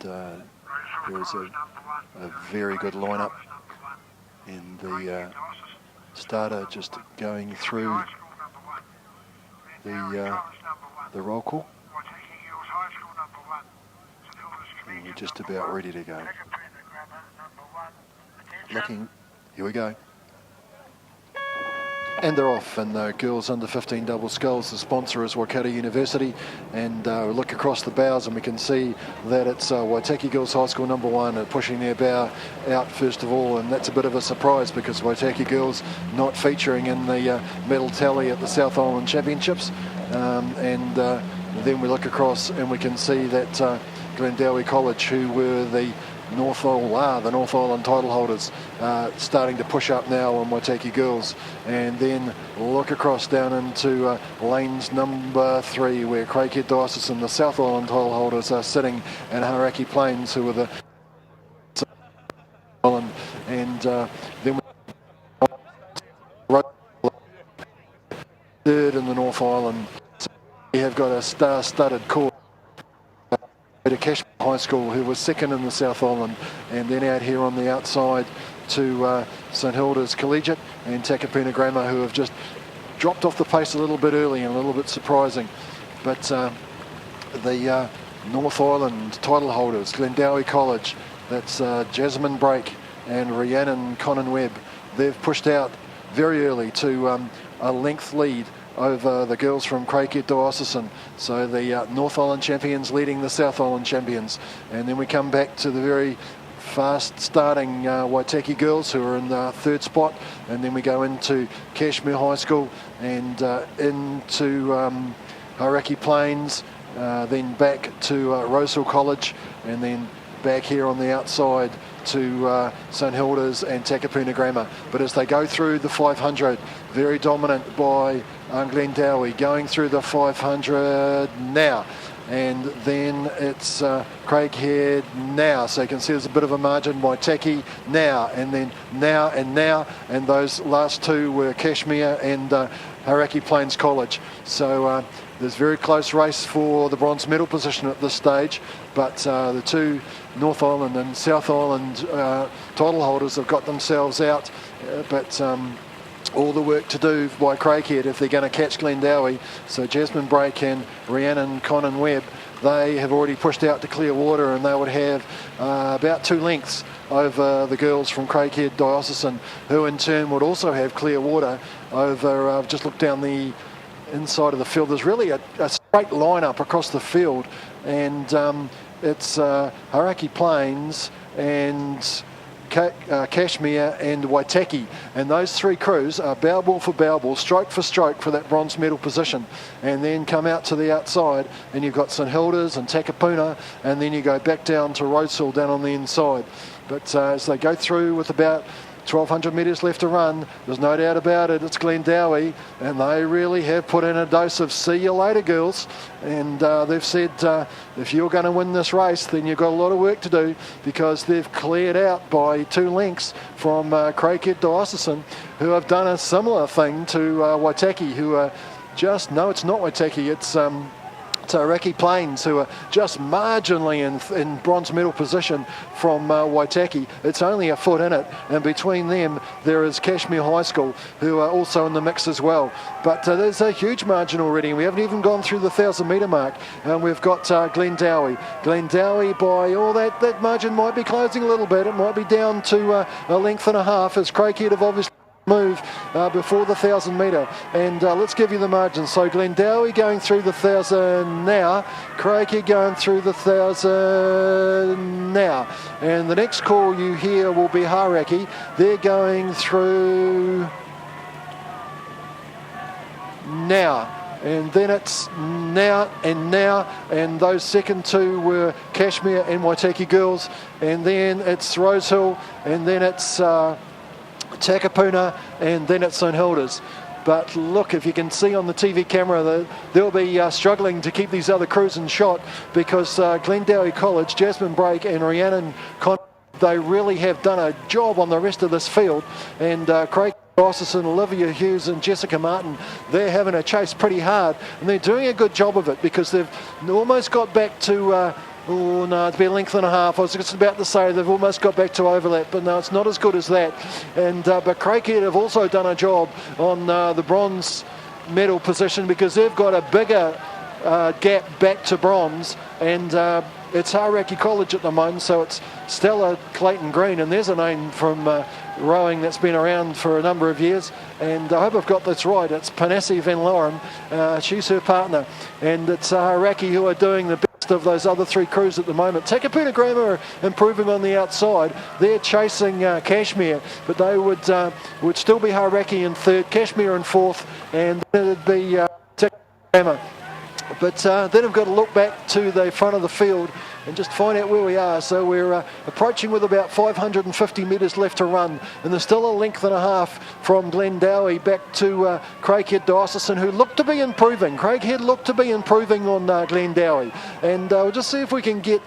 there is a very good lineup, and the starter just going through the roll call, and we're just about ready to go. Looking, here we go. And they're off, and the girls under 15 double sculls. The sponsor is Waikato University, and we look across the bows and we can see that it's Waitaki Girls High School #1 pushing their bow out first of all, and that's a bit of a surprise because Waitaki Girls not featuring in the medal tally at the South Island Championships. Then we look across and we can see that Glendowie College, who were the North Island title holders, starting to push up now on Waitaki Girls. And then look across down into lanes number 3, where Craighead Diocesan, the South Island title holders, are sitting, and Hauraki Plains, who are the Island. And then we third in the North Island. So we have got a star-studded core to Cashmere High School, who was second in the South Island, and then out here on the outside to St Hilda's Collegiate and Takapuna Grammar, who have just dropped off the pace a little bit early and a little bit surprising. But the North Island title holders, Glendowie College, that's Jasmine Brake and Rhiannon Conan Webb, they've pushed out very early to a length lead over the girls from Craighead Diocesan. So the North Island champions leading the South Island champions. And then we come back to the very fast starting Waitaki Girls, who are in the third spot. And then we go into Cashmere High School and into Hauraki Plains, then back to Rosehill College, and then back here on the outside to St Hilda's and Takapuna Grammar. But as they go through the 500, very dominant by Glendowie, going through the 500 now. And then it's Craighead now. So you can see there's a bit of a margin. Waitaki now, and then now and now. And those last two were Cashmere and Hauraki Plains College. So there's a very close race for the bronze medal position at this stage. But the two North Island and South Island title holders have got themselves out. But all the work to do by Craighead if they're going to catch Glendowie. So Jasmine Brake and Rhiannon Conan Webb, they have already pushed out to clear water, and they would have about 2 lengths over the girls from Craighead Diocesan, who in turn would also have clear water over, I've just looked down the inside of the field. There's really a straight lineup across the field, and it's Hauraki Plains and Cashmere and Waitaki, and those 3 crews are bow ball for bow ball, stroke for stroke for that bronze medal position. And then come out to the outside and you've got St Hilda's and Takapuna, and then you go back down to Rosehill down on the inside. But as they go through with about 1,200 metres left to run, there's no doubt about it, it's Glendowie, and they really have put in a dose of see you later, girls. And they've said if you're going to win this race, then you've got a lot of work to do, because they've cleared out by 2 lengths from Craighead Diocesan, who have done a similar thing to Waitaki, who are just, no, it's not Waitaki, it's Hauraki Plains, who are just marginally in bronze medal position from Waitaki. It's only a foot in it, and between them there is Cashmere High School, who are also in the mix as well. But there's a huge margin already, and we haven't even gone through the 1,000 metre mark, and we've got Glendowie by that margin might be closing a little bit. It might be down to a length and a half, as Craighead have obviously move before the 1,000 metre, and let's give you the margin. So Glendowie going through the 1,000 now, Craighead going through the 1,000 now, and the next call you hear will be Hauraki. They're going through now, and then it's now, and those second 2 were Cashmere and Waitaki Girls, and then it's Rosehill, and then it's Takapuna, and then it's St Hilda's. But look, if you can see on the TV camera, they'll be struggling to keep these other crews in shot, because Glendowie College, Jasmine Brake and Rhiannon Con, they really have done a job on the rest of this field. And Craig Diocesan, Olivia Hughes and Jessica Martin, they're having a chase pretty hard, and they're doing a good job of it, because they've almost got back to Oh, no, it'd be a length and a half. I was just about to say they've almost got back to overlap, but no, it's not as good as that. And but Craighead have also done a job on the bronze medal position because they've got a bigger gap back to bronze, and it's Hauraki College at the moment, so it's Stella Clayton Green, and there's a name from rowing that's been around for a number of years, and I hope I've got this right. It's Panassi Van Loren, she's her partner, and it's Hauraki who are doing the best of those other three crews at the moment. Takapuna Graham are improving on the outside. They're chasing Kashmir, but they would still be Hauraki in third, Kashmir in fourth, and then it'd be Takapuna Graham. But then I've got to look back to the front of the field and just find out where we are. So we're approaching with about 550 metres left to run, and there's still a length and a half from Glendowie back to Craighead Diocesan, who look to be improving. Craighead look to be improving on Glendowie, and we'll just see if we can get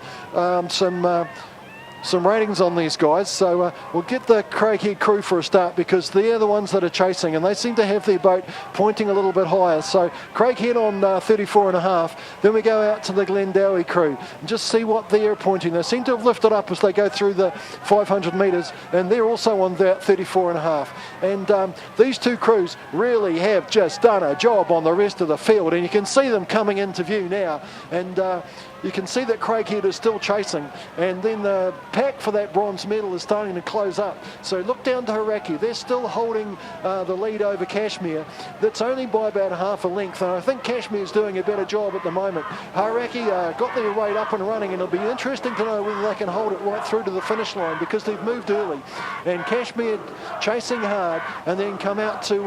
some ratings on these guys. So we'll get the Craighead crew for a start because they're the ones that are chasing, and they seem to have their boat pointing a little bit higher. So Craighead on 34 and a half. Then we go out to the Glendowie crew and just see what they're pointing. They seem to have lifted up as they go through the 500 metres, and they're also on that 34 and a half. And these two crews really have just done a job on the rest of the field, and you can see them coming into view now. And you can see that Craighead is still chasing, and then the pack for that bronze medal is starting to close up. So look down to Hauraki. They're still holding the lead over Kashmir. That's only by about half a length, and I think Kashmir's doing a better job at the moment. Hauraki got their weight up and running, and it'll be interesting to know whether they can hold it right through to the finish line because they've moved early. And Kashmir chasing hard, and then come out to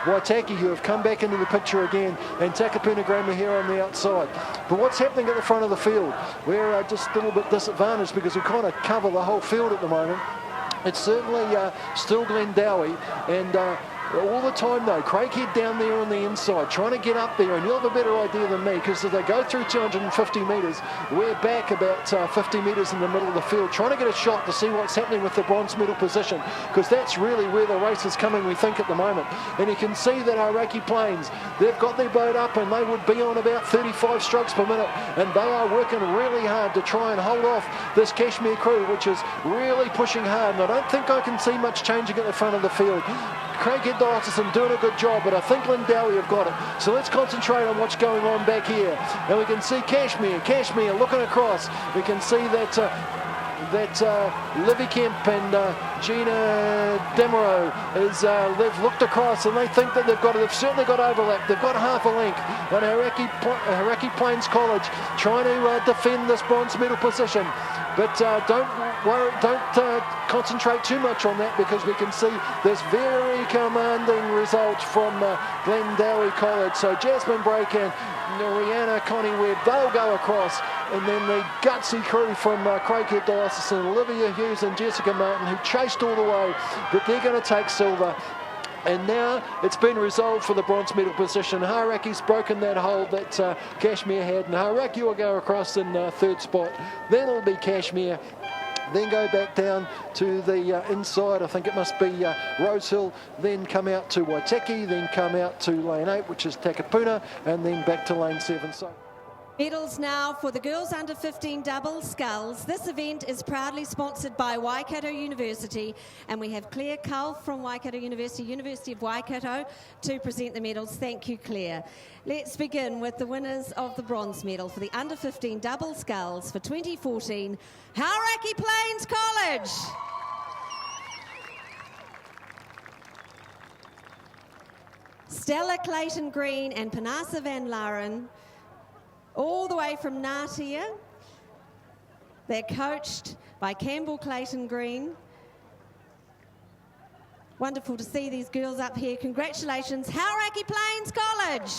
Waitaki, who have come back into the picture again, and Takapuna Graham here on the outside. But what's happening at the front of the field? We're just a little bit disadvantaged because we kind of cover the whole field at the moment. It's certainly still Glendowie, and all the time though, Craighead down there on the inside, trying to get up there, and you'll have a better idea than me because as they go through 250 metres, we're back about 50 metres in the middle of the field, trying to get a shot to see what's happening with the bronze medal position, because that's really where the race is coming, we think, at the moment. And you can see that Hauraki Plains, they've got their boat up, and they would be on about 35 strokes per minute, and they are working really hard to try and hold off this Kashmir crew, which is really pushing hard, and I don't think I can see much changing at the front of the field. Craighead Diocesan doing a good job, but I think Glendowie have got it. So let's concentrate on what's going on back here. And we can see Kashmir looking across. We can see that Livy Kemp and Gina Demereau they've looked across, and they think that they've certainly got overlap. They've got half a length. And Hauraki Plains College trying to defend this bronze medal position. But don't concentrate too much on that because we can see this very commanding result from Glendowie College. So Jasmine Brake and Rihanna Connie Webb, they'll go across. And then the gutsy crew from Craighead Diocesan, Olivia Hughes and Jessica Martin, who chased all the way, but they're going to take silver. And now it's been resolved for the bronze medal position. Hauraki's broken that hold that Kashmir had, and Hauraki will go across in third spot. Then it'll be Kashmir. Then go back down to the inside, I think it must be Rosehill, then come out to Waitaki, then come out to lane 8, which is Takapuna, and then back to lane 7. So medals now for the girls under 15 double sculls. This event is proudly sponsored by Waikato University, and we have Claire Cull from Waikato University, University of Waikato, to present the medals. Thank you, Claire. Let's begin with the winners of the bronze medal for the under 15 double sculls for 2014, Hauraki Plains College. Stella Clayton Green and Panassi Van Loren, all the way from Ngatea. They're coached by Campbell Clayton Green. Wonderful to see these girls up here. Congratulations, Hauraki Plains College.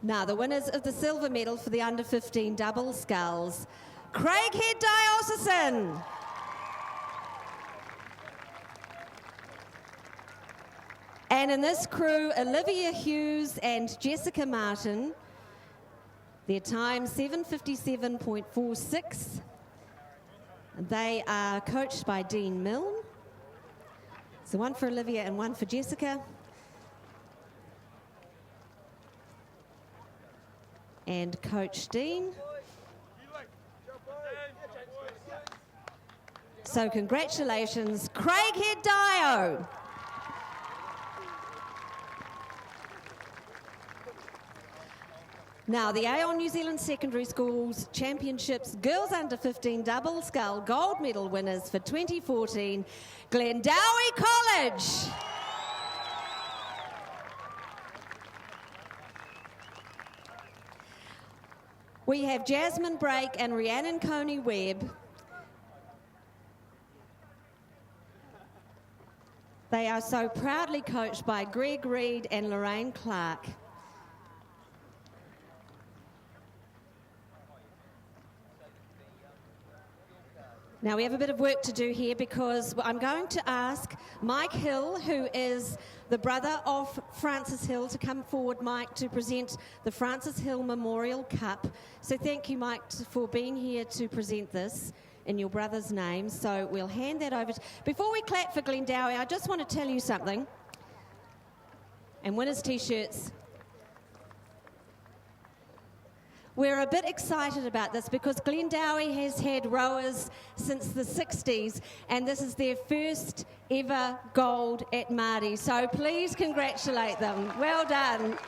Now, the winners of the silver medal for the under 15 double sculls, Craighead Diocesan. And in this crew, Olivia Hughes and Jessica Martin. Their time, 7:57.46. They are coached by Dean Milne. So one for Olivia and one for Jessica. and Coach Dean. So congratulations, Craighead Dio. Now, the Aon New Zealand Secondary Schools Championships Girls Under 15 Double Scull Gold Medal winners for 2014, Glendowie College. We have Jasmine Brake and Rhiannon Coney-Webb. They are so proudly coached by Greg Reed and Lorraine Clark. Now we have a bit of work to do here because I'm going to ask Mike Hill, who is the brother of Francis Hill, to come forward, Mike, to present the Francis Hill Memorial Cup. So thank you, Mike, for being here to present this in your brother's name. So we'll hand that over. Before we clap for Glendowie, I just want to tell you something. And winners' T-shirts. We're a bit excited about this because Glendowie has had rowers since the 60s, and this is their first ever gold at Maadi. So please congratulate them. Well done.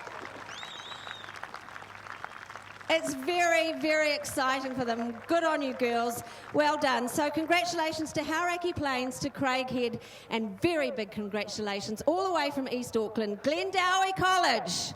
It's very, very exciting for them. Good on you, girls. Well done. So congratulations to Hauraki Plains, to Craighead, and very big congratulations all the way from East Auckland, Glendowie College.